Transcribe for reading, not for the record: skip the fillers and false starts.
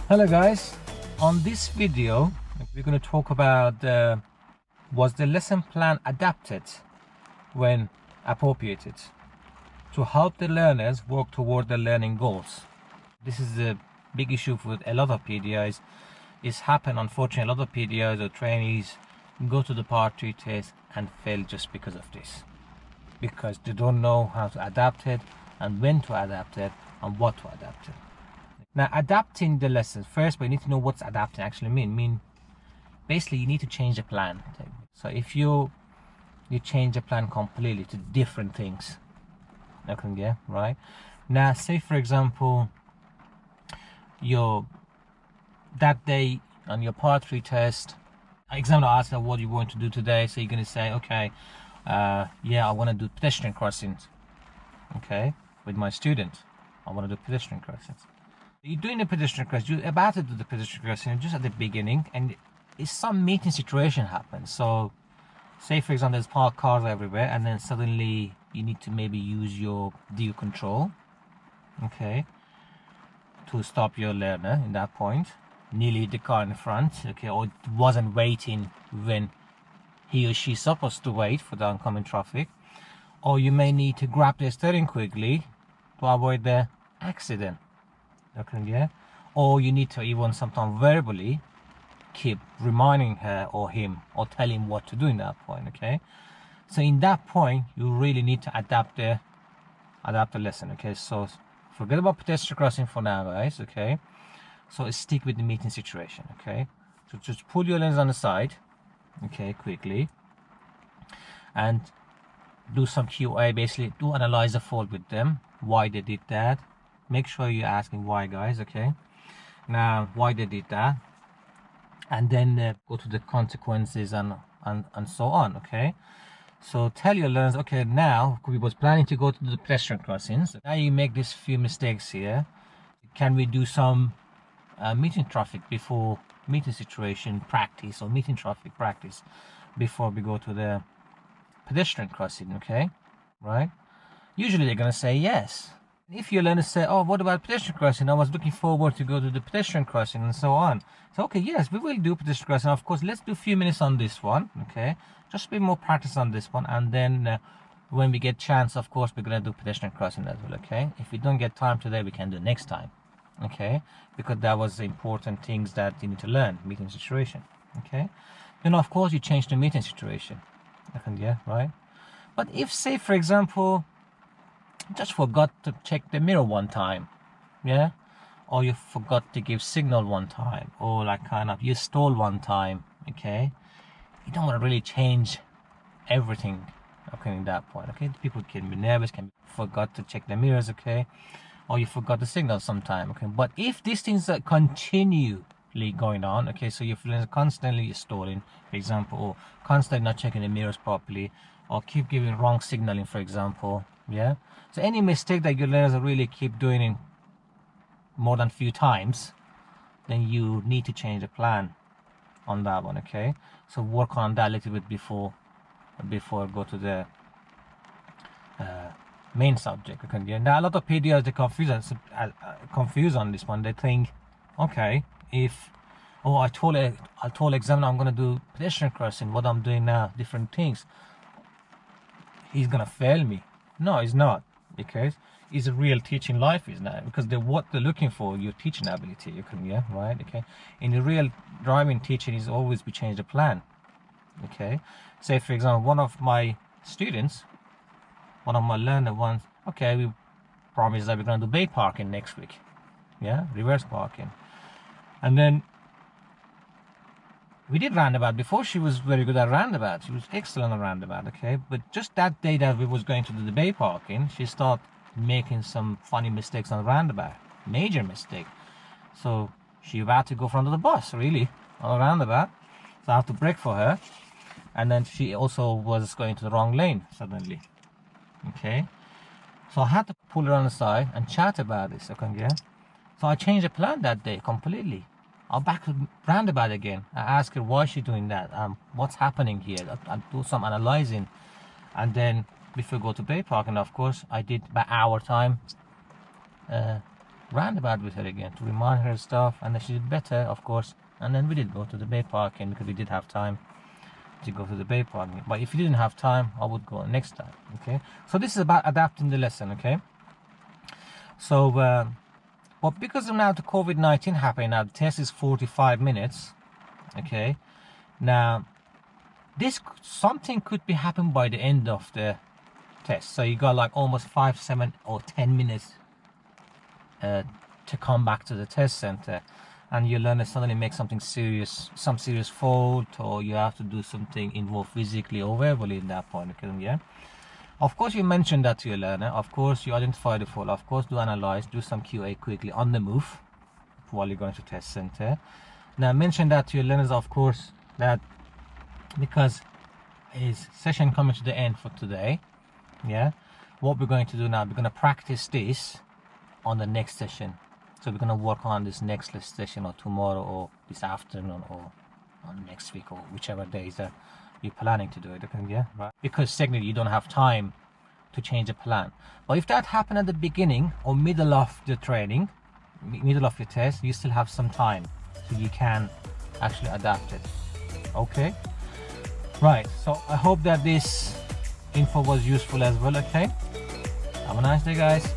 Hello guys, on this video we're going to talk about was the lesson plan adapted when appropriated to help the learners work toward their learning goals. This is a big issue with a lot of PDIs. It's happened, unfortunately. A lot of PDIs or trainees go to the part 3 test and fail just because of this, because they don't know how to adapt it and when to adapt it and what to adapt it. Now, adapting the lessons, first we need to know what's adapting actually mean. Basically, you need to change the plan. So if you change the plan completely to different things, okay, yeah, right? Now, say for example, that day on your part 3 test, examiner asks you what you want to do today, so you're going to say, okay, yeah, I want to do pedestrian crossings, okay, with my students. I want to do pedestrian crossings. You're doing the pedestrian crossing, you're about to do the pedestrian crossing just at the beginning, and some meeting situation happens. So say for example there's parked cars everywhere, and then suddenly you need to maybe use your DU control, okay, to stop your learner in that point, nearly the car in front, okay, or wasn't waiting when he or she's supposed to wait for the oncoming traffic, or you may need to grab the steering quickly to avoid the accident. Okay, yeah, or you need to even sometimes verbally keep reminding her or him or tell him what to do in that point. Okay, so in that point you really need to adapt the lesson. Okay, so forget about pedestrian crossing for now, guys. Okay, so stick with the meeting situation. Okay, so just pull your lens on the side, okay, quickly, and do some QA. Basically, do analyze the fault with them, why they did that. Make sure you're asking why, guys. Okay, now why they did that, and then go to the consequences and so on. Okay, so tell your learners, okay, now we was planning to go to the pedestrian crossings, now you make these few mistakes here. Can we do some meeting traffic before meeting situation practice, or meeting traffic practice before we go to the pedestrian crossing? Okay, right? Usually they're gonna say yes. If your learners say, oh, what about pedestrian crossing? I was looking forward to go to the pedestrian crossing and so on. So, okay, yes, we will do pedestrian crossing. Of course, let's do a few minutes on this one, okay? Just a bit more practice on this one. And then when we get chance, of course, we're going to do pedestrian crossing as well, okay? If we don't get time today, we can do next time, okay? Because that was the important things that you need to learn, meeting situation, okay? Then, of course, you change the meeting situation, yeah, right? But if, say, for example, just forgot to check the mirror one time, yeah, or you forgot to give signal one time, or like kind of you stole one time, okay, you don't want to really change everything, okay, in that point. Okay, people can be nervous, forgot to check the mirrors, okay, or you forgot the signal sometime, okay. But if these things are continually going on, okay, so you're constantly stalling, for example, or constantly not checking the mirrors properly, or keep giving wrong signaling, for example, yeah, so any mistake that your learners really keep doing in more than few times, then you need to change the plan on that one, okay. So work on that a little bit before go to the main subject, okay. Yeah. Now a lot of PDRs, they confused on this one. They think, okay, if I told examiner I'm going to do pedestrian crossing, what I'm doing now, different things, he's going to fail me. No, he's not, because it's a real teaching life, is now, because what they're looking for, your teaching ability, you can, yeah, right, okay. In the real driving teaching is always we change the plan, okay. Say for example, one of my learner once, okay, we promised that we're going to do bay parking next week, yeah, reverse parking, and then we did roundabout before. She was very good at roundabout. She was excellent at roundabout, okay? But just that day that we was going to do the bay parking, she started making some funny mistakes on the roundabout. Major mistake. So she about to go front of the bus, really, on the roundabout. So I have to brake for her. And then she also was going to the wrong lane suddenly, okay? So I had to pull her on the side and chat about this, okay, yeah? So I changed the plan that day completely. I'll back roundabout again. I ask her why she's doing that. What's happening here? I do some analyzing, and then before we go to bay parking, of course, I did by hour time roundabout with her again to remind her stuff, and then she did better, of course. And then we did go to the bay parking because we did have time to go to the bay parking. But if you didn't have time, I would go next time. Okay, so this is about adapting the lesson. Okay, so but because of now the COVID-19 happening, now the test is 45 minutes. Okay, now this something could be happening by the end of the test, so you got like almost 5, 7 or 10 minutes to come back to the test center, and your learner suddenly make something serious, some serious fault, or you have to do something involved physically or verbally in that point. Okay, yeah, of course you mention that to your learner, of course you identify the fault, of course do analyze, do some QA quickly on the move while you're going to test center. Now mention that to your learners, of course, that because his session coming to the end for today, yeah, what we're going to do now, we're going to practice this on the next session. So we're going to work on this next session, or tomorrow, or this afternoon, or on next week, or whichever days that you're planning to do it. Okay, yeah, right. Because technically you don't have time to change the plan. But if that happened at the beginning or middle of the training, middle of your test, you still have some time, so you can actually adapt it. Okay, right. So I hope that this info was useful as well. Okay, have a nice day, guys.